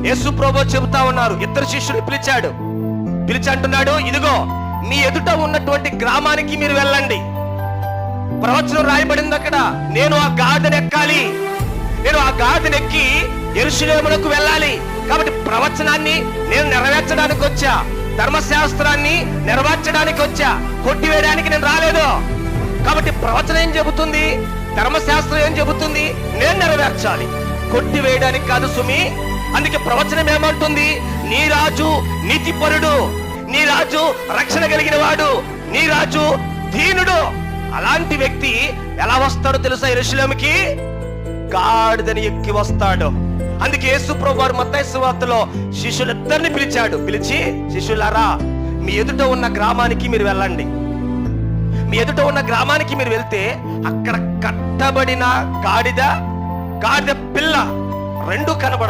యేసు ప్రభువు చెబుతా ఉన్నారు, ఇద్దరు శిష్యులు పిలిచి అంటున్నాడు, ఇదిగో మీ ఎదుట ఉన్నటువంటి గ్రామానికి మీరు వెళ్ళండి. ప్రవచనం రాయబడింది అక్కడ, నేను ఆ గాడిదనెక్కాలి, నేను ఆ గాడిదనెక్కి యెరూషలేమునకు వెళ్ళాలి. కాబట్టి ప్రవచనాన్ని నేను నెరవేర్చడానికి వచ్చా, ధర్మశాస్త్రాన్ని నెరవేర్చడానికి వచ్చా, కొట్టివేయడానికి నేను రాలేదు. కాబట్టి ప్రవచనం ఏం చెబుతుంది, ధర్మశాస్త్రం ఏం చెబుతుంది, నేను నెరవేర్చాలి, కొట్టివేయడానికి కాదు సుమి. అందుకే ప్రవచనం ఏమంటుంది, నీ రాజు నీతిపరుడు, నీ రాజు రక్షణ కలిగిన వాడు, నీ రాజు దీనుడు. అలాంటి వ్యక్తి ఎలా వస్తాడో తెలుసా? యెరూషలేముకి గాడిదని ఎక్కి వస్తాడు. అందుకే యేసు ప్రభువు వారు మత్తయి సువార్తలో శిష్యులిద్దరిని పిలిచి, శిష్యులారా, మీ ఎదుట ఉన్న గ్రామానికి మీరు వెళ్ళండి. మీ ఎదుట ఉన్న గ్రామానికి మీరు వెళ్తే అక్కడ కట్టబడిన గాడిద పిల్ల రెండు కనబడతాయి.